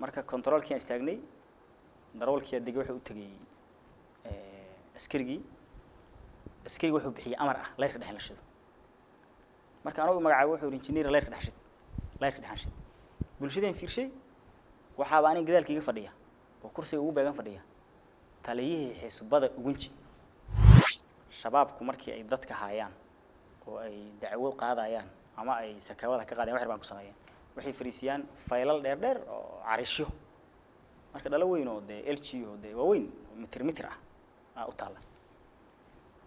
marka controlkii istaagnay darawalkii degay wuxuu u tagay askarigi wuxuu bixiyay amar ah leerka dhaxal shido marka anagu magacaabo wuxuu engineer leerka dhaxal bulshadeen fiirshay waxa baan in gadaalkiiga fadhiya oo kursiga ugu beegan fadhiya taliyihii xisbada ugunji shabaabku markii ay dadka haayaan oo ay dacwo qaadayaan ama ay sakawada ka qaadayaan wax baan ku sameeyeen waxay fariisiyaan faylal dheer oo carisho marka dhalo weyn oo LGO waaweyn mitir ah u taala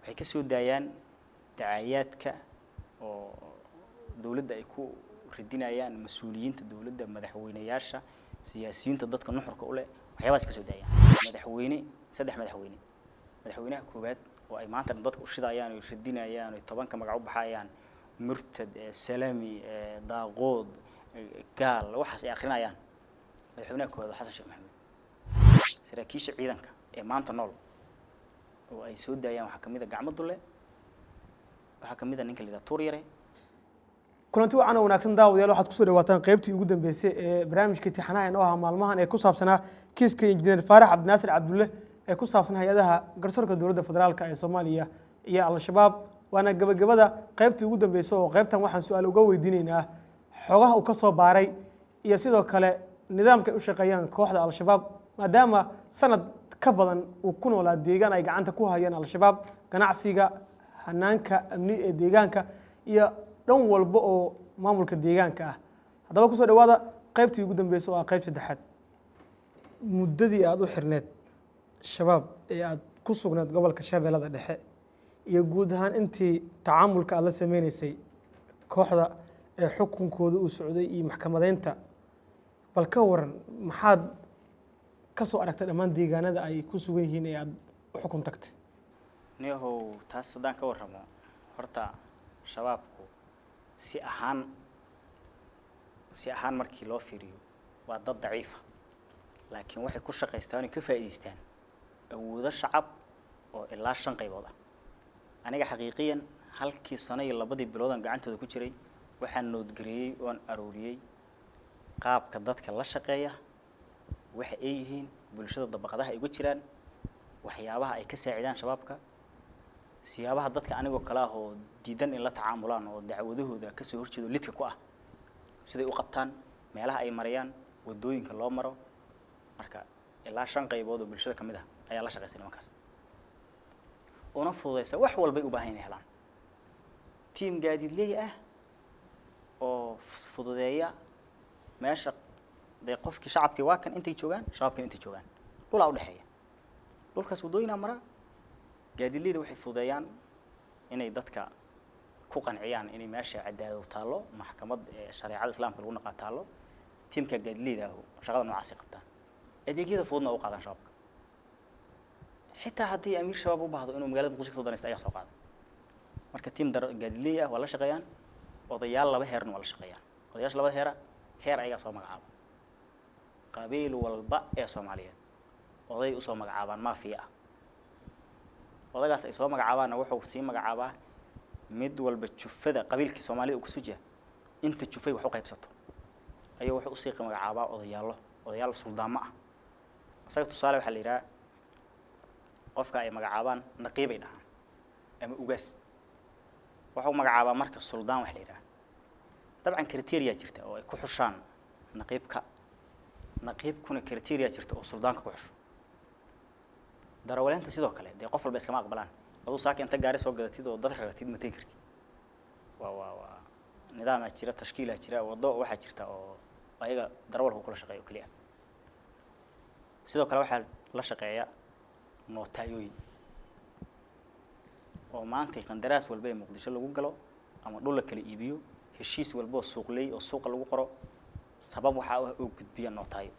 waxay ka soo daayaan dacaayadka oo dawladda ay ku ridinayaan mas'uuliyiinta dawladda madaxweynayaasha siyaasiyiinta dadka nuxurka u leh waxyaabaas ka soo daayaan madaxweynaha koobaad oo ay maanta dadka u shidayaan oo ridinayaan oo 10 ka magac u baxayaan murtad salami daaqood gaal waxaas ay akhrinayaan madaxweynaha koobaad Xasan Sheekh Maxamed saraakiisha ciidanka ee maanta nool oo ay soo daayaan waxa kamid ah gacmo dulle waxa kamid ah ninka la tuur yare kulanti waxaan wanaagsan daawadayaal waxaad ku soo dhawaataan qaybtii ugu dambeysay ee barnaamijka tixanaha oo ah maalmahan ee ku saabsanaa kiiska injineer Faarax Cabdinaasir Cabdulle ee ku saabsan hay'adaha garsoorka dawladda federaalka ee Soomaaliya iyo al-shabaab waana gabagabada qaybtii ugu dambeysay oo qaybtan waxaan su'aal uga weydiinaynaa xogaha uu ka soo baaray iyo sidoo kale nidaamka u shaqeeyaan kooxda al-shabaab maadaama sanad ka badan uu ku noolaa deegaan ay gacanta ku hayaan al-shabaab ganacsiga hanaanka amni ee deegaanka iyo dhan walba oo maamulka deegaanka ah hadaba ku soo dhawaada qaybtii ugu dambeysay oo qayb saddexaad muddadii aad u xirneed shabaab ee aad ku sugnayd gobolka Shabeellada Dhexe iyo guud ahaan intii tacaamulka aad la sameeysay kooxda ee xukunkooda uu socday iyo maxkamadeynta bal ka waran maxaad ka soo aragtay dhammaan deegaanada ay ku sugan yihiin ee aad xukun tagtay neehow taas sadaan ka warramo horta shabaabku si ahaan markii loo fiiriyo waa dad daciif ah laakiin waxay ku shaqeystaan in ka faa'iideystaan awoodo shacab oo ilaa 5 qaybood ah aniga xaqiiqiyan halkii sano iyo 2 biloodan gacantooda ku jiray waxaan noodgareeyay oo aan arooriyay qaabka dadka la shaqeeya waxa ay yihiin bulshada dabaqadaha ay ugu jiraan waxyaabaha ay ka saacidaan shabaabka siyaabaha dadka anigoo kala ah oo diidan in la tacaamulaan oo dacwadahooda ka soo horjeedo lidka ku ah siday u qabtaan meelaha ay marayaan wadooyinka loo maro marka ilaa 5 qaybood oo bulshada kamid ah ayaa la shaqeysay nimankaas una fududeysa wax walba u baahan helaan team gaadiidley ah oo fududeeya meesha qofkii shacabkii waa kan intay joogan shacabkii intay joogan dhul u dhaxeeya dhulkaas wadooyina mara gaadiidleyda waxay fududeeyaan inay dadka ku qanciyaan inay meesha cadaalad taalo maxkamad shariicada islaamka lagu naqaataalo teamka gaadiidleyda shaqada noocaas qabtaan adeegyada fududna u qaadan shacabka xitaa haddii amiir shabaab u baahdo inuu magaalada Muqdisho ka soo danaysto ayaa soo qaada marka team gaadiidley ah waa la shaqeeyaan odayaal laba heerna waa la shaqeeyaan odayaasha laba heer ayaga soo magacaabo qabiil walba ee Soomaaliyeed oday u soo magacaabaan maafiya odagaas ay soo magacaabaan wuxuu sii magacaabaa mid walba jufada qabiilkii Soomaalida uu ku sujiya inta jufay wax u qaybsato ayuu wuxuu u sii magacaabaa odayaal suldaamo ah asaga tusaale waxa la yiraahdaa qofka ay magacaabaan naqiibay dhahaan ama ugaas wuxuu magacaabaa marka suldaan wax la yiraahdo dabcan criteria jirta oo ay ku xushaan naqiibkuna criteria jirta oo suldaanka ku xusho darawaleenta sidoo kale qof walba iska ma aqbalaan aduu saaka inta gaari soo gadatid oo dad raratid ma teen kartid waa nidaam jira tashkiil jira wado waxa jirta oo ayaga darawalku kula shaqeeyo kaliya sidoo kale waxa la shaqeeya nootayooyin oo maanta qandaraas walba ee Muqdisho lagu galo ama dhul la kala iibiyo heshiis walba suuqley oo suuqa lagu qoro sabab waxa uu gudbiya nootayo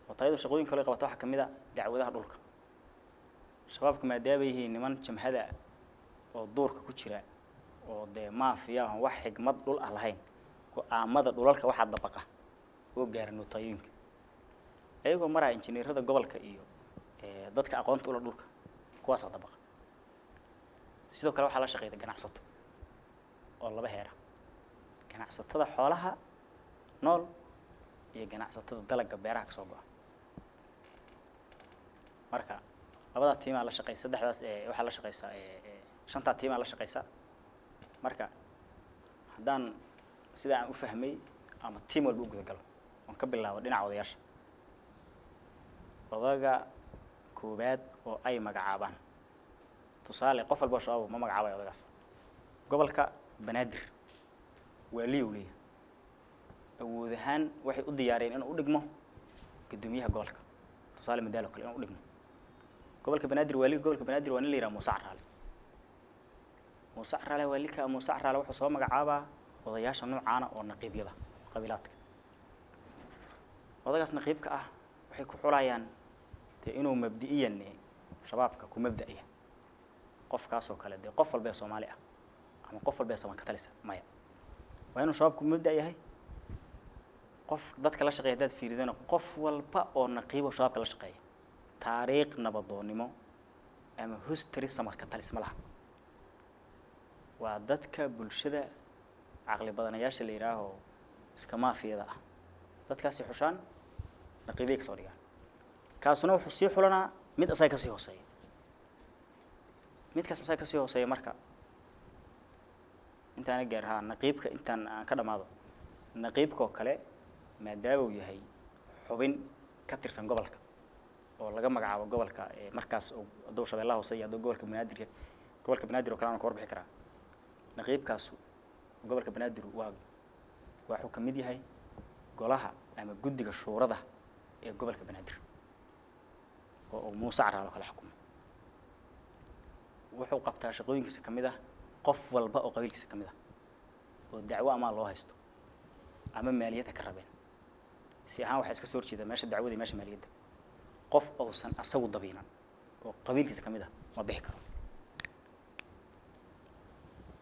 nootayadu shaqooyin kale qabata waxa kamid ah dacwadaha dhulka shabaabku maadaama yihiin niman jamhada oo doorka ku jira oo maafiya wax xigmad dhul ah lahayn go'aamada dhulalka waxa dabaqa oo gaar nootayooyinka ayagoo maraa injineerada gobolka iyo dadka aqoonta u leh dhulka kuwaas dabaqa sidoo kale waxa la shaqeeyay ganacsato oo laba heer ganacsatada xoolaha nool iyo iyo ganacsatada dalagga beeraha ka soo go'a marka labada tiim la shaqeysa saddexdaas waxa la shaqeysa shanta tiim la shaqeysa marka haddaan sida aan u fahmay ama tiim walba u guda galo on ka bilaabo dhinaca odayaasha odaga koobaad oo ay magacaabaan tusaale qof walba shabaab ma magacaabayo odagaas gobolka banaadir waa liiwliya awood ahaan waxay u diyaareen inuu u dhigmo gudoomiyaha gobolka tusaale madaalo kale inuu u dhigmo gobolka banaadir waa liiga gobolka banaadir waa nin la yiraahdo Muuse Carraale waa lika Muuse Carraale wuxuu soo magacaabaa odayaasha noocaana oo naqiibyada qabiilaadka odagaas naqiibka ah waxay ku xulayaan inuu mabdi'iyan shabaabka ku mabda'iya qofkaas oo kale qof walba Soomaali ah ama qof walba Soomaali ka talisa maya waa inuu shabaabku mabda'iyahay qof dadka la shaqeeya dad fiiridana qof walba oo naqiib oo shabaabka la shaqeeya taariikh nabadoonnimo ama history samar ka talis malaha waa dadka bulshada aqli badanayaasha la yiraahdo iska maafiyada ah dadkaasi xushaan naqiibay ka soo dhigaan kaasuna wuxuu sii xulanaa mid asaga ka sii hooseeya midkaas asaga ka sii hooseeya marka intaan gaaraha naqiibka intaan aan ka dhamaado naqiibka oo kale maadaama uu yahay xubin ka tirsan gobolka oo laga magacaabo gobolka markaas oo doow shabeellaha hoose iyo gobolka banaadir oo kale aan ka warbixi karaa naqiibkaas gobolka banaadir waa xukun mid yahay golaha ama guddiga shuurada ee gobolka banaadir oo Muuse Carraale kala xukumo wuxuu qabtaa shaqooyinkiisa kamid ah qof walba oo qabiilkiisa kamid ah oo dacwo ama loo haysto ama maaliyada ka rabeen si ahaan waxa iska soo horjeeda meesha dacwadii meesha maaliyada qof uusan asagu dabiinan oo qabiilkiisa kamid ah ma bixi karo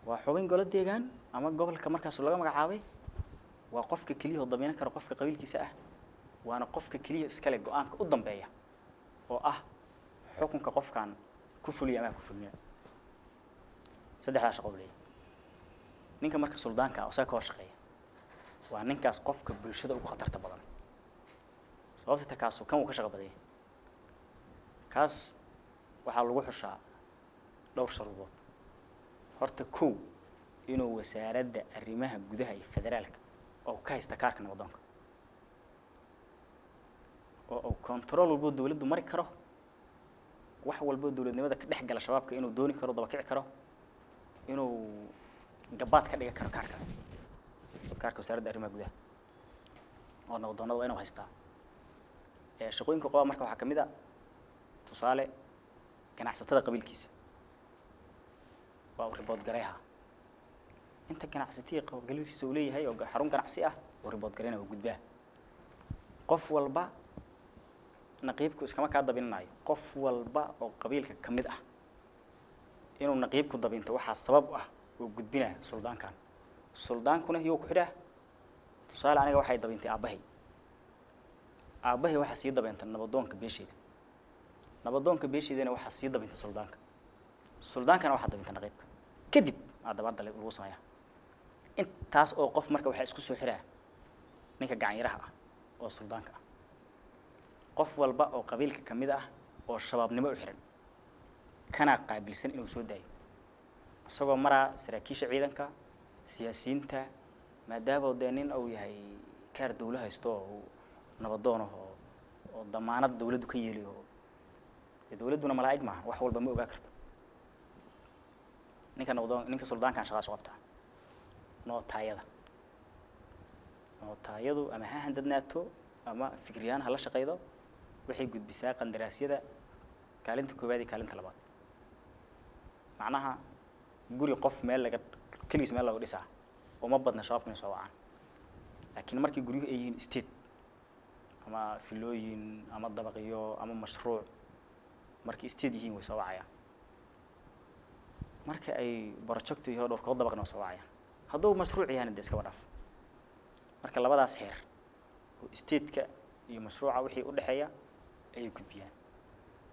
waa xubin golo deegaan ama gobolka markaas laga magacaabay waa qofka kaliya oo dabiinan kara qofka qabiilkiisa ah waana qofka kaliya iska leh go'aanka u dambeeya oo ah xukunka qofkan ku fuliya ama ku fulmiya saddexdaas shaqo leeyahay ninka marka suldaanka oo ka hor shaqeeya waa ninkaas qofka bulshada ugu khatarta badan sababta kaas kan uu ka shaqo baday kaas waxa lagu xushaa dhowr sharbood horta koow inuu wasaaradda arrimaha gudaha ee federaalka oo ka haysta kaarka nabadoonka oo control walba dawladdu mari karo wax walba dawladnimada ka dhex gala shabaabka inuu dooni karo daba kici karo inuu gabaad ka dhiga karo kaarkaas kaarka wasaaradda arrimaha gudaha oo nabadoonada waa inuu haystaa shaqooyinka qodob marka waxa kamid ah tusaale ganacsatada qabiilkiisa waa u report gareeha inta ganacsatada qabiilkiisa uu leeyahay oo xarun ganacsi ah oo report gareena oo gudbaa qof walba naqiibku iskama ka dabinaayo qof walba oo qabiilka kamid ah inuu naqiibku dabinto waxa sabab ah oo gudbina suldaankuna iyo ku xidha tusaale aniga waxay dabintay aabahay waxa sii dabinta nabadoonka beesheedana waxa sii dabinta suldaankana waxa dabinta naqiibka kadib adabada lagu sameeyaa intaas oo qof marka waxa isku soo xiraa ninka gacan yaraha ah oo suldaanka ah qof walba oo qabiilka kamid ah oo shabaabnimo u xiran kana qaabilsan inuu soo daayo asagoo maraa saraakiisha ciidanka siyaasiyiinta maadaama wadaanin uu yahay kaar dawladda haysto oo nabadoon oo damaanad dawladdu ka yeeliyo dawladduna malaa'ig ma wax walba ma ogaa karto ninka suldaankan shaqo soo qabta nootaayadu ama ha handadnaato ama fikriyaan hala shaqeydo waxay gudbisaa qandaraasyada kaalinta koobaad iyo kaalinta labaad macnaha guri qof meel kaliis meel lagu dhisaa uma badna shabaabkina soo wacaan laakiin markii guriyuhu ay yihiin state ama filooyin ama dabaqyo ama mashruuc markii state yihiin way soo wacayaan marka ay project iyo dhowr koob dabaqna soo wacayaan hadduu mashruuc yahay iska wadaaf marka labadaas heer oo state-ka iyo mashruuca wixii u dhaxeeya ay gudbiyaan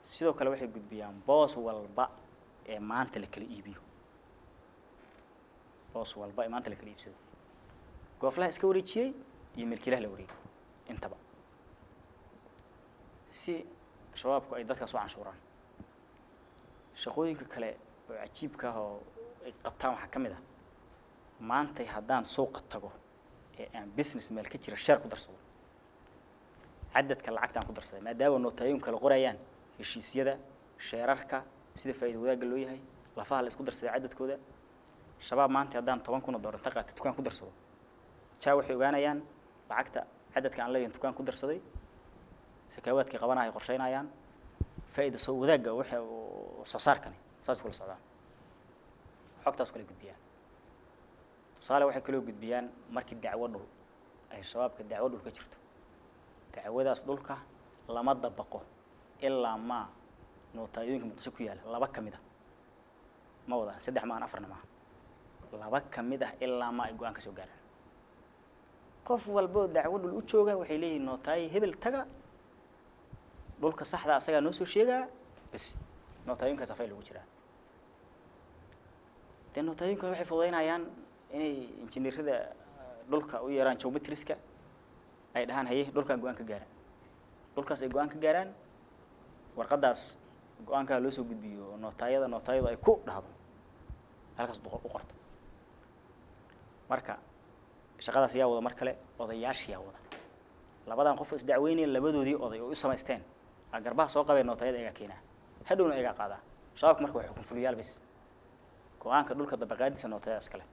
sidoo kale waxay gudbiyaan boos walba ee maanta la kala iibiyo boos walba ee maanta la kala iibsado gooflaha iska wareejiyay iyo milkiilaha la wareegay inta si shabaabku ay dadka soo canshuuraan shaqooyinka kale oo cajiibka ah oo ay qabtaan waxa kamid ah maanta haddaan suuqa tago ee aan business meel ka jira share ku darsado cadadka lacagtaan ku darsaday maadaama nootayooyin kala qorayaan heshiisyada sheerarka sida faa'iido wadaagga loo yahay lafaha la isku darsaday cadadkooda shabaab maanta haddaan 10,000 doolar inta qaatay dukaan ku darsado jaa waxay ogaanayaan lacagta cadadka aan leeyahay dukaan ku darsaday sakaawaadkii qabanahay qorsheynayaan faa'iido soo wadaagga waxa soo saarkani saas kula socdaan xogtaas kala gudbiyaan tusaale waxay kala gudbiyaan markii dacwo dhul ay shabaabka dacwo dhul ka jirto dacwadaas dhulka lama dabaqo ilaa ma nootayooyinka muqdisho ku yaala laba kamid ah ma wada 3 ma 4 ma laba kamid ah ilaa ma ay go'aan ka soo gaaraan qof walba dacwo dhul u jooga waxay leeyihiin nootay hebel taga dhulka saxda asaga noo soo sheega bas nootayinka safay lagu jiraa nootayinka waxay fududeynayaan inay injineerada dhulka u yeeraan geometriska ay dhahaan haye dhulkan go'aan ka gaaraan dhulkaas ay go'aan ka gaaraan warqadaas go'aanka loo soo gudbiyo nootayada ay ku dhahdo halkaas u qorto marka shaqadaas yaa wada mar kale odayaasha yaa wada labadan qof is dacweynayeen labadoodii oday oo u sameysteen garbaha soo qabeen nootayada ayaga keenaa hadhowna ayaga qaada shabaabku marka waxay ku fuliyaal bis go'aanka dhulka dabaqaadiisa nootayada iskale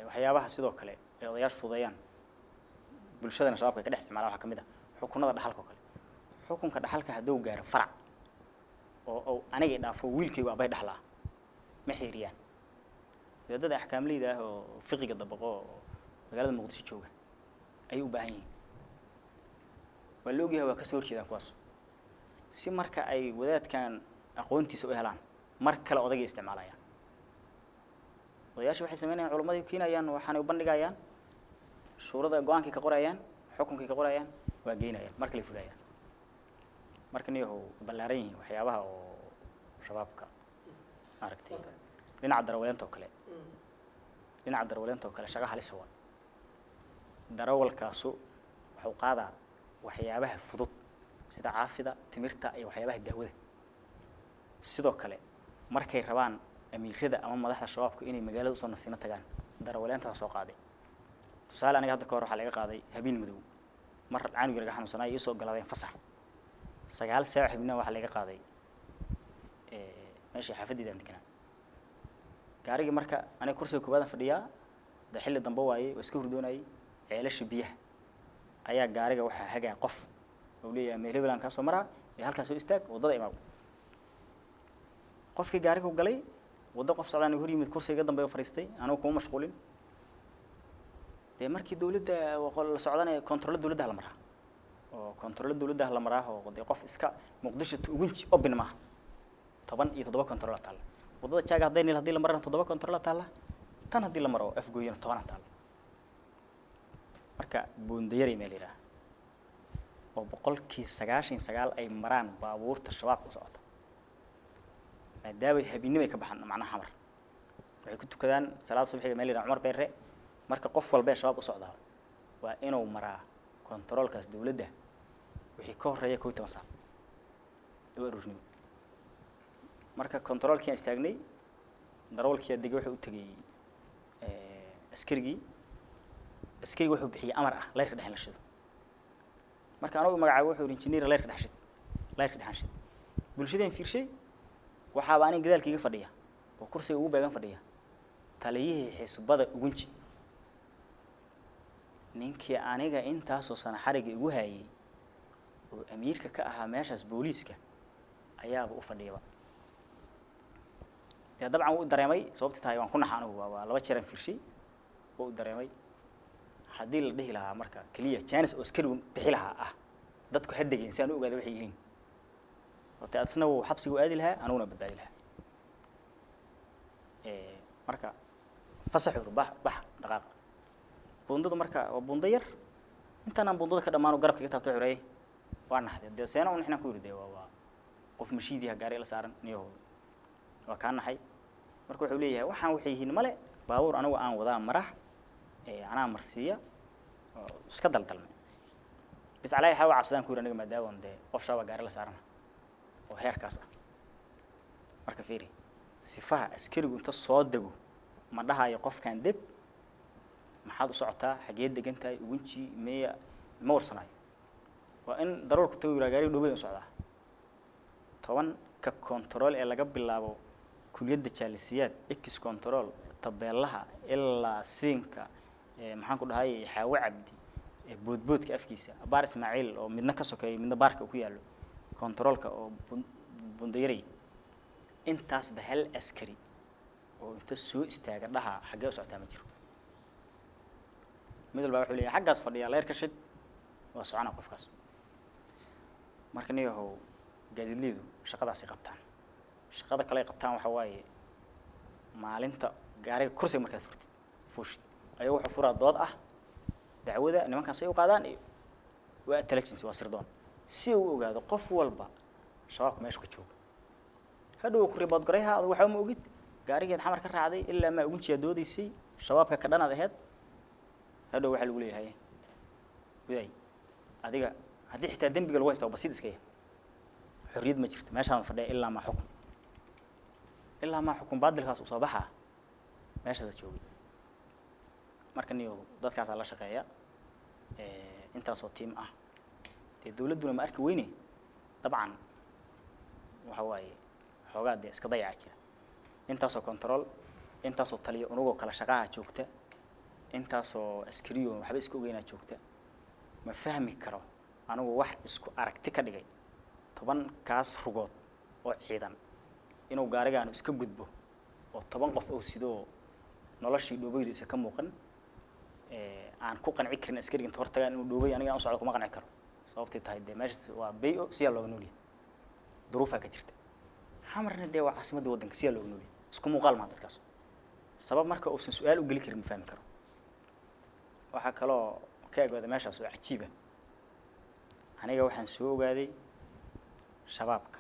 waxyaabaha sidoo kale ee odayaasha fudeeyaan bulshadana shabaabka ka dhex isticmaalaa waxa kamid ah xukunada dhaxalka kale xukunka dhaxalka haduu gaaro farac oo aniga dhaafo wiilkaygu abay dhaxlaa ma xiriyaan dad ahkaamleyda oo fiqiga dabaqo magaalada muqdisho jooga ay u baahan yihiin waloogiya waa ka soo horjeedaan kuwaas si marka ay wadaadkan aqoontiisa u helaan mar kale odayga isticmaalayaan odayaasha waxay sameynayaan culimadii keenayaan waxaan u bandhigayaan shuurada go'aankii ka qorayaan xukunkii ka qorayaan waa geynayaan marka la fulayaan marka niyo ballaaran yihiin waxyaabaha oo shabaabka aragtay dhinaca darawaleenta oo kale shaqa halis waa darawalkaasu wuxuu qaadaa waxyaabaha fudud sida caafida timirta iyo waxyaabaha daawada sidoo kale markay rabaan amiirada ama madaxda shabaabku inay magaalada soo nasiina tagaan darawaleenta soo qaaday tusaale aniga hadda ka hor waxa laga qaaday habeen madow mar caaniga laga xanuunsanay iyo soo galadeen fasax 9 saac habeenna waxa laga qaaday meeshii xaafadida deganaa gaariga marka aniga kursiga koobaad fadhiyaa xilli dambe waaye iska hurdoonay ceelasha biyaha ayaa gaariga waxa hagaa qof oo leeyahay meelbelan ka soo maraa ee halkaas soo istaag wadada imaw qofkii gaariga u galay wada qof socdaan hor yimid kursiga dambe fariistay anoo kuma mashquulin markii dawladda waqol la socdanay control dawladda la maraa oo control dawladda la maraa oo wada qof iska muqdisho ugunji open ma 17 control taal wadada jaaga hadii la marana 7 control taal tan hadii la maro afgooyina 10 taal marka buundayari meelira oo boqolkii 99 ay maraan baabuurta shabaabka u socota maadaama habeenimo ka baxan macna xamar waxay ku tukadaan salaad subaxiga meelira Umar Beere marka qof walba shabaab u socdaa waa inuu maraa controlkaas dawladda wixii ka horeeya 12 saac ururnimo marka controlkii istaagnay darawalkii adeeg wuxuu u tagay askariga wuxuu bixiyay amar ah leerka dhaxal shido marka anagu magacaabo wuxuu injineer leerka dhaxal bulshadeen fiirshay waxa baan gadaalkiiga fadhiya oo kursiga ugu beegan fadhiya taliyihii xisbada ugunji ninkii aniga intaas oo sana xariga igu hayay oo amiirka ka ahaa meeshaas booliiska ayaaba u fadhiyaba dabcan uu dareemay sababta tahay waan ku naxaan waa laba jeer fiirshay oo dareemay hadii la dhihi lahaa marka kaliya chance oo askari bixi lahaa ah dadku hadageen si aan u ogaado waxay yihiin wata asna uu xabsigu aadi lahaa anuna badbaadi lahaa marka fasaxu bax dhaqaaq bundada marka waa bunda yar intaan bundada ka dhamaano garabka ka taabto xureey waa naxday seena uu nixna ku yirday waa qof mashiidiga gaari la saaran niyo waa ka naxay marka wuxuu leeyahay waxaan waxay yihiin male baabuur anagu aan wadaa marax ana marsiya iska daldalmay bis calaa xal waa cabsadaan ku aniga maadaama de qof shaba gaari la saarana oo heerkaas ah marka fiiri sifaha askarigu inta soo dago ma dhahayo qofkan deg maxaad u socotaa xagee degantahay ugunji meeya ma warsanayo waa in daruurku tago gaari dhowey u socdaa toban ka control ee laga bilaabo kuliyadda jaalisiyaad x control tabeelaha ilaa siinka maxaan ku dhahay xaawo cabdi boodboodka afkiisa baar ismaaciil oo midna ka sokeeyo midna baarka ku yaalo controlka oo bundayray intaas bahal askari oo inta soo istaaga dhaha xagee u socotaa ma jiro mid walba wuxuu leeyahay xaggaas fadhiya leer ka shid waa socona qofkaas marka niyahow gaadiidleedu shaqadaasi qabtaan shaqada kale ay qabtaan waxa waaye maalinta gaariga kursiga markaad fuushid ayuu wuxuu furaa dood ah dacwada nimankaas ay u qaadaan iyo waa intelligence waa sirdoon si uu ogaado qof walba shabaabka meesha ku jooga hadhow ku ribood garayha aad waxa ma ogid gaarigeed xamar ka raacday ilaa ma ugun doodaysay shabaabka ka dhanaad ahayd hadhow waxa lagu leeyahay widay adiga haddii xitaa dambiga lagu haysto basiid iska yahay xorriyad ma jirto meeshaan fadhiya ilaa ma xukun baadilkaas u soo baxa meeshaas joogay marka niyo dadkaas la shaqeeya intaas oo team ah ee dawladuna ma arki weyne dabcan waxa waaye xoogaa de iska dayaca jira intaas oo control intaas oo taliyo unugo kala shaqaha joogta intaas oo askariyo waxba isku ogeynaa joogta ma fahmi karo anigu wax isku aragti ka dhigay 10 kaas rugood oo ciidan inuu gaarigaan iska gudbo oo 10 qof oo sidoo noloshii dhoobeydiisa ka muuqan aan ku qanci karin askariga inta hortagaan inuu dhoobay aniga aan socdo kuma qanci karo sababtay tahay de meesha waa bayo si loo nooliyo duruufa ka jirta xamarna de waa caasimadda waddanka si loo nooliyo isku muuqaal ma dadkaas sabab marka uu su'aal u gali karin ma fahmi karo waxa kale oo ka eegada meeshaas oo cajiiba aniga waxaan soo ogaaday shabaabka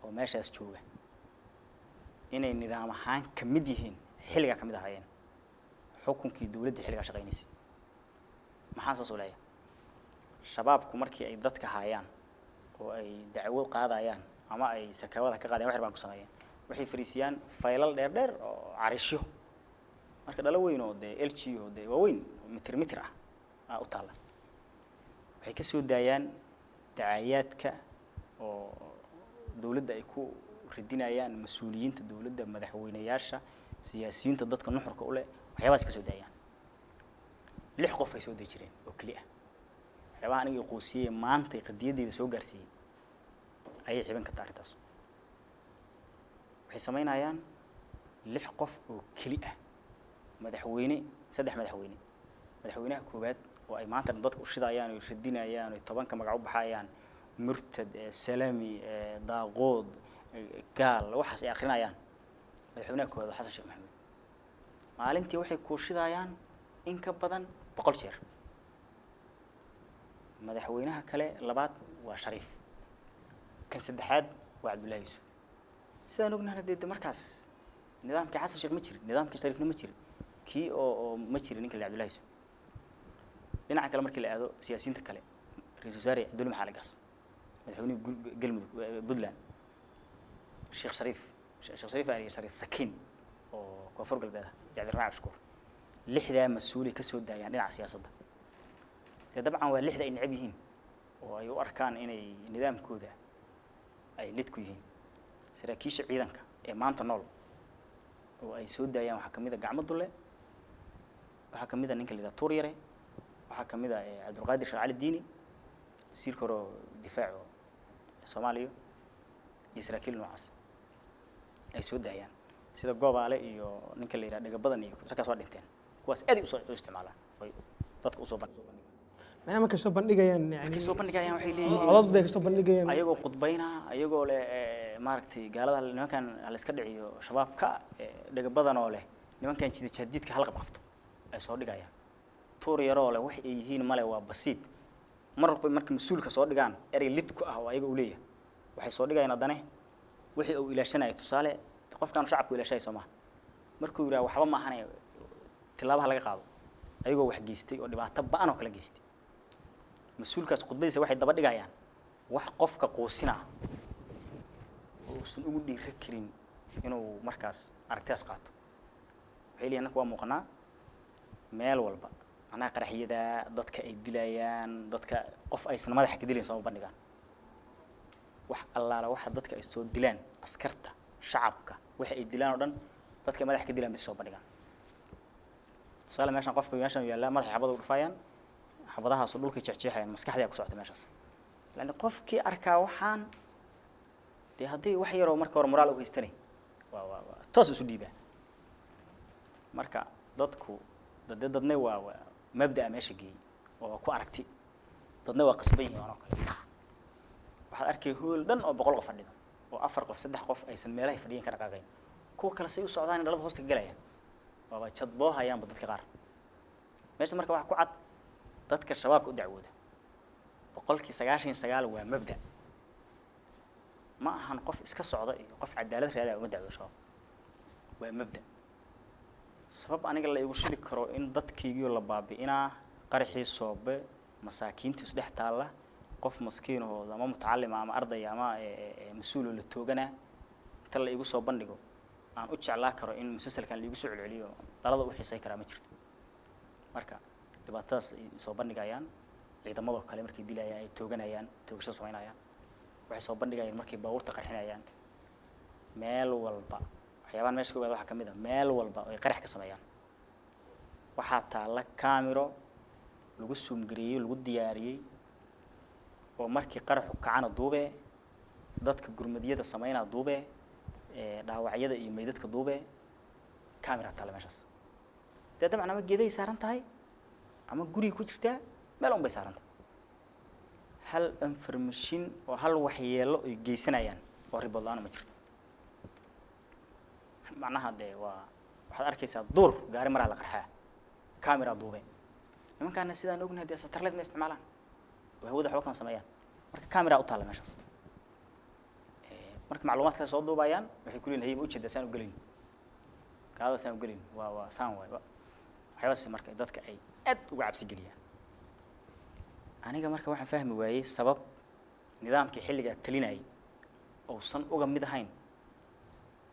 oo meeshaas jooga inay nidaam ahaan ka mid yihiin xilliga ka mid ahaayeen xukunkii dawladda xilliga shaqeynaysa maxaa soo leeyahay shabaabku markii ay dadka haayaan oo ay dacwo qaadayaan ama ay sakawada ka qaadayaan wax baan ku sameeyeen waxay fariisiyaan faylal dheer oo carisho marka dhalo weyn oo de LGO de waaweyn mitir ah u taala waxay ka soo daayaan dacaayaadka oo dawladda ay ku ridinayaan mas'uuliyiinta dawladda madaxweynayaasha siyaasiyiinta dadka nuxurka u leh waxyaabaas ka soo daayaan 6 qof ay soo deejireen oo kaliya waxyaabaha aniga qoysiyay maanta qadiyadeeda soo gaarsiiyay ayay xiban ka taariikhdaas waxay sameynayaan 6 qof oo kaliya madaxweyne 3 madaxweynaha koobaad oo ay maanta dadka u shidayaan oo ridinayaan oo 10 ka magac u baxayaan murtad salami daaqood gaal waxaas ay akhrinayaan madaxweynaha koowaad Xasan Sheekh Maxamuud maalintii waxay ku shidayaan in ka badan 100 jeer madaxweynaha kale labaad waa Shariif kan saddexaad waa Cabdullaahi Yuusuf sidaan ognahay hadda markaas nidaamkii Xasan Sheekh ma jirin nidaamkii Shariifna ma jirin kii oo ma jirin ninka Cabdullaahi Yuusuf dhinaca kale markii la aado siyaasiyiinta kale ra'iisul wasaare Abdul Maxalagaas madaxweynaha galmudug Puntland Sheekh Shariif Ali Shariif Sakiin oo koonfur galbeeda Cabdirrahmaan Abshukuur 6 mas'uuli ka soo daayaan dhinaca siyaasadda dabcan waa 6 ay necab yihiin oo ay u arkaan inay nidaamkooda ay lid ku yihiin saraakiisha ciidanka ee maanta nool oo ay soo daayaan waxa kamid ah gacmo dulle waxa kamid ah ninka la Tuur Yare waxa kamid ah Cabdulqaadir Shacali Diini wasiirka hore difaaca Soomaaliya iyo saraakiil noocaas ay soo daayaan sida Goobaale iyo ninka la yiraahdo Dhagabadan iyo rakaas waa dhinteen kuwaas aad u soo isticmaalaan way dadka u soo bandhigayaan macnaha markay soo bandhigayaan yani soo bandhigayaan waxay leeyihiin codad bay soo bandhigayaan ayagoo qudbayna ayagoo leh maaragtay gaalada nimankan la iska dhiciyo shabaabka Dhagabadan oo leh nimankan jidadka halqa qabto ay soo dhigayaan Tuur Yare oo leh wax ay yihiin male waa basiid marba markii mas'uulka soo dhigaan eray lid ku ah oo ayaga u leeyahay waxay soo dhigayaan adane wixii uu ilaashanay tusaale qofkan shacabku ilaashay Soomaa markuu yiraahdo waxba ma ahanay tilaabaha laga qaado ayagoo wax geystay oo dhibaato ba'an oo kala geystay mas-uulkaas khudbadiisa waxay daba dhigayaan wax qofka quusina oo uusan ugu dhiiri karin inuu markaas aragtidaas qaato waxay leeyihiin annaga waa muuqanaa meel walba macnaha qaraxyada dadka ay dilayaan dadka qof aysan madaxa ka dilayn soo bandhigaan wax allaala waxa dadka ay soo dilaan askarta shacabka waxa ay dilaan oo dhan dadka madaxa ka dilaan bis soo bandhigaan tusaale meeshan qofka meeshan yaalla madaxa xabada u dhufayaan xabadahaas dhulka jeexjeexayaan maskaxda ku socota meeshaas laana qofkii arkaa waxaan dee haddii wax yaroo marka hore moraal u haystanay waa toos isu dhiibaa marka dadku dadna waa mabda'a meesha geeyey oo ku aragti dadna waa qasban yihiin oo kale waxaad arkay hool dhan oo 100 qof fadhido oo 4 qof 3 qof aysan meelaha fadhiyin ka dhaqaaqayn kuwa kale say u socdaan dhalada hoosta galayaan waa jad boo hayaan dadka qaar meesha marka wax ku cad dadka shabaabka u dacwooda 99% waa mabda ma ahan qof iska socda iyo qof cadaalad raadaya uma dacwo shabaab waa mabda sabab aniga la igu shili karo in dadkaygiyo la baabi'inaa qarxii soobe masaakiinta isdhex taala qof maskiinahooda ama mutacallim ama arday ama mas'uul la toogana inta la igu soo bandhigo aan u jeclaa karo in musalsalkan la igu soo celceliyo dalada u xiisay kara ma jirto marka dhibaatadaas soo bandhigayaan ciidamada kale markay dilayaan ay tooganayaan toogasho sameynayaan waxay soo bandhigayaan markay baabuurta qarxinayaan meel walba waxyaabaan meesha ka wada waxa kamid ah meel walba ay qarax ka sameeyaan waxa taala kaamiro lagu zoom gareeyay lagu diyaariyay oo markii qaraxu kacana duube dadka gurmadiyada sameeyna duube dhaawacyada iyo meydadka duube kaamira taala meeshaas dadam ama geeday saaran tahay ama guri ku jirta meel un bay saaran tahay hal information oo hal waxyeelo ay geysanayaan oo ribad la'aan ma jirto macnaha waxaad arkaysaa dur gaari maraa la qarxaa kaamira duube nimankaana sidaan ognahay dee satellite ma isticmaalaan hawada waxba kama sameeyaan marka kaamira u taala meeshaas marka macluumaadka soo duubayaan waxay ku leeyihiin ma u jeedaa saan u galin kaada saan u galin waa saan waay waxyaabas marka dadka ay aad uga cabsi geliyaan aniga marka waxaan fahmi waayay sabab nidaamkii xilliga talinay oo san uga mid ahayn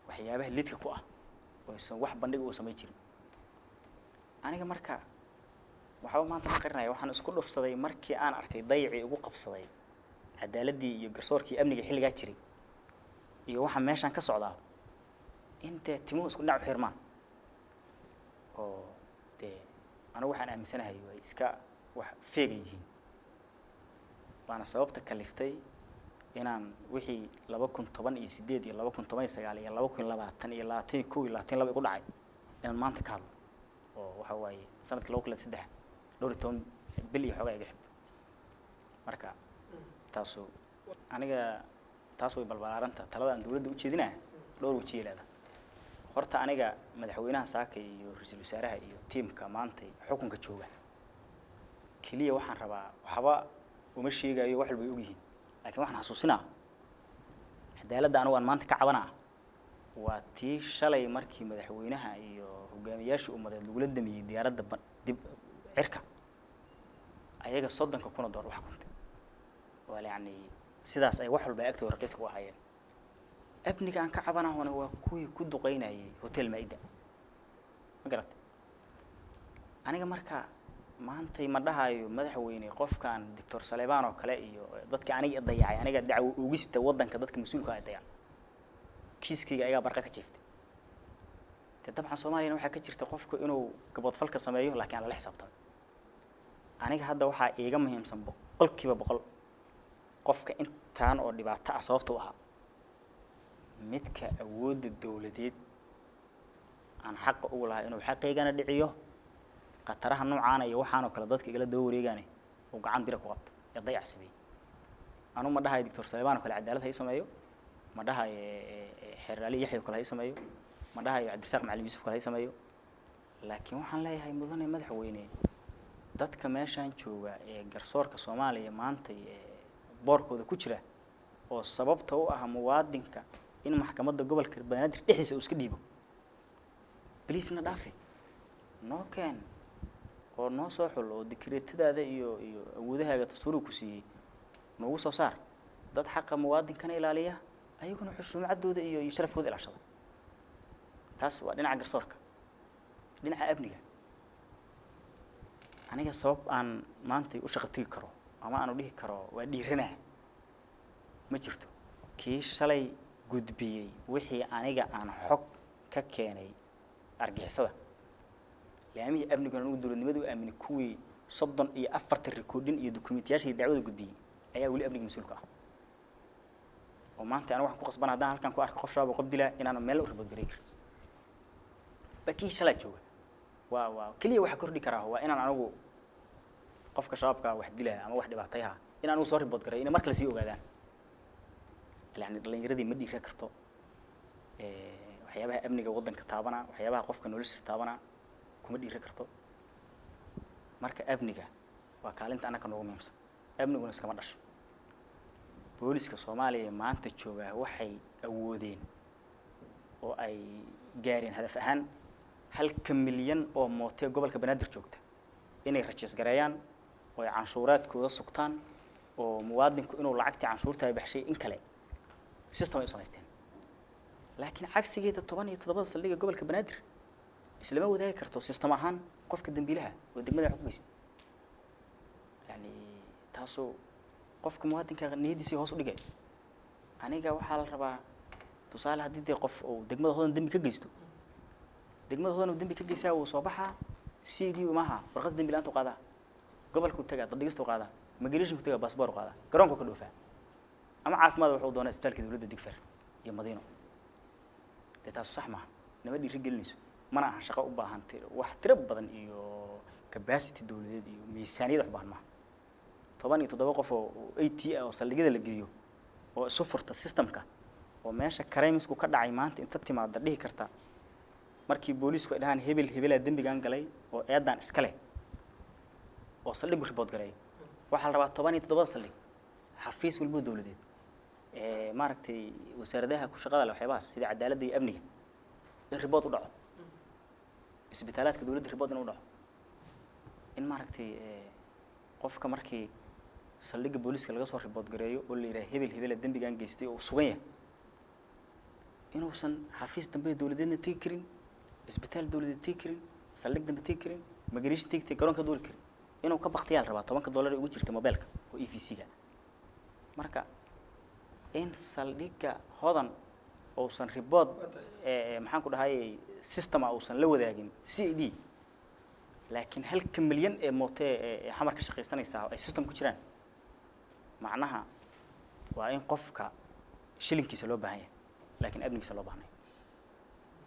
waxyaabaha lidka ku ah oo san wax bandhig oo sameey jirin aniga marka waxa maanta ma qarinayo waxaan isku dhufsaday markii aan arkay dayci ugu qabsaday cadaaladii iyo garsoorkii amniga xilliga jiray iyo waxa meeshan ka socdaa inta timo isku dhinac xirmaan oo anigu waxaan aaminsanahay way iska wax feegayeen waana sababta kaliftay inaan wixii 2018 iyo 2019 iyo 2020 iyo 2021 ku dhacay inaan maanta ka hadlo oo waxa waaye sanadkii 2003 dhowr toon bil iyo xogaa iga xigto marka taas way balbalaaranta talada aan dawladda u jeedinaa dhowr wajiye leedahay horta aniga madaxweynaha saaka iyo ra'iisul wasaaraha iyo teamka maanta xukunka jooga kaliya waxaan rabaa waxba uma sheegayo wax walba ay ogyihiin laakiin waxaan xasuusinaa cadaaladda anigu aan maanta ka cabanaa waa tii shalay markii madaxweynaha iyo hogaamiyaasha ummadeed lagula damiyay diyaaradda dib cirka ayaga 30 kuna door wax kuntay wala yani sidaas ay wax walba agtooda raqiis ku ahayeen abniga aan ka cabanahay waa kuwii ku duqeynayay hotel Maida ma garatay aniga marka maantay ma dhahayo madaxweyne qofkan Dr. Saleebaan oo kale iyo dadka aniga dayacay aniga dacwo uugista wadanka dadka mas'uulka ah dayacay kiiskiga ayaga barqa ka jiftay dabcan Soomaaliya waxa ka jirta qofku inuu gabadh falka sameeyo laakiin aan la xisaabtan aniga hadda waxa iiga muhiimsan 100% qofka intaan oo dhibaato ah sababta u aha midka awoodda dawladeed aan xaq u lahaa inuu xaqeygana dhiciyo qataraha noocaan iyo waxaan oo kale dadka igala daba wareegaane oo gacan bira ku qabto ya dayac sameey anu ma dhahay Dr. Saleebaan oo kale cadaalad hay sameeyo ma dhahay Xirali Yaxya oo kale hay sameeyo ma dhahay Cabdirasaaq Macalin Yuusuf kale hay sameeyo laakiin waxaan leeyahay mudane madaxweyne dadka meeshan jooga ee garsoorka Soomaaliya maanta boorkooda ku jira oo sababta u ah muwaadinka in maxkamadda gobolka Banaadir dhexdiisa uu iska dhiibo بليس ندافع نوكن oo noo soo xul oo dikreetadaada iyo awoodahaaga dastuuriga ku siiyey noogu soo saar dad xaqa muwaadinkana ilaaliya ayaguna xushmadooda iyo sharafkooda ilaashada taas waa dhinaca garsoorka dhinaca amniga aniga sabab aan maanta u shaqo tagi karo ama aan u dhihi karo waa dhiiranaa ma jirto kii shalay gudbiyey wixii aniga aan xog ka keenay argixisada laamihii amniga uu dowladnimadu aaminay kuwii 34 recording iyo documentyaashii dacwada gudbiyey ayaa wali amniga mas'uulka ah oo maanta aniga waxaan ku qasban haddaan halkan ku arko qof shabaab oo qof dila inaan meel u ribood gareey karo laakiin shalay jooga waa kaliya waxa kordhi karaa waa inaan anigu qofka shabaabka wax dilaa ama wax dhibaatayha inaan uu soo ribood gareey in markale sii ogaadaan يعني dhalinyaradi ma dhiira karto waxyaabaha amniga wadanka taabana waxyaabaha qofka noloshiisa taabana kuma dhiira karto marka amniga waa kaalinta anaka noogu muhiimsan amniguna iskama dhasho booliska Soomaaliya maanta jooga waxay awoodeen oo ay gaareen hadaf ahaan 1 milyan oo mooto gobolka Banaadir joogta inay rajiis gareeyaan oo ay canshuuraadkooda sugtaan oo muwaadinku inuu lacagta canshuurta ay baxshay in kale system ay samaysteen laakiin cagsigeeda 17 saldhiga gobolka Banaadir islama wadaagi karto system ahaan qofka dambiilaha oo degmada xukmaysid yani taasoo qofka muwaadinka niyadiisa hoos u dhigay aniga waxa la rabaa tusaale hadii qof oo degmada hodan dambi ka geysto degmada hodan oo dambi ka geysaa uu soo baxaa CD maaha warqad dambi laanta qaada gobolka uu tagaa daddigisto qaada migration ku tagaa passport qaada garoonka ka dhoofaa ama caafimaad wuxuu doonaa isbitaalka dawladda Digfar iyo Madiino taas sax ma nima dhiiri gelinayso mana aha shaqo u baahan wax tiro badan iyo capacity dawladeed iyo miisaaniyad wax baahan ma 17 qof oo ATA oo saldhigyada la geeyo oo isu furta systemka oo meesha crimes ku ka dhacay maanta inta timaada dhihi karta markii booliisku ay dhahan hebel dambigan galay oo eedan iska leh oo saldhig report garay waxa la rabaa 17 saldhig xafiis walba dawladeed maaragtay wasaaradaha ku shaqada leh waxyaabahaas sida cadaaladda iyo amniga in report u dhaco isbitaalada dawladda report u dhaco in maaragtay qofka markii saldhigga booliiska laga soo report gareeyo oo la yiraahdo hebel dambigan geystay oo sugan yahay inuusan xafiis dambe dawladeedna tagi karin isbitaal dawladeed tagi karin saldhig dambe tagi karin migration tagi garoonka dooli karin inuu ka baqtiyaal rabaa $10 ugu jirta mobilka oo EVC-ga marka in saldhigga hodan oo san report maxaan ku dhahay system oo san la wadaagin CD laakiin 1 milyan ee mooto xamarka shaqaysanaysa ay system ku jiraan macnaha waa in qofka shilinkiisa loo baahan yahay laakiin amnigiisa loo baahnay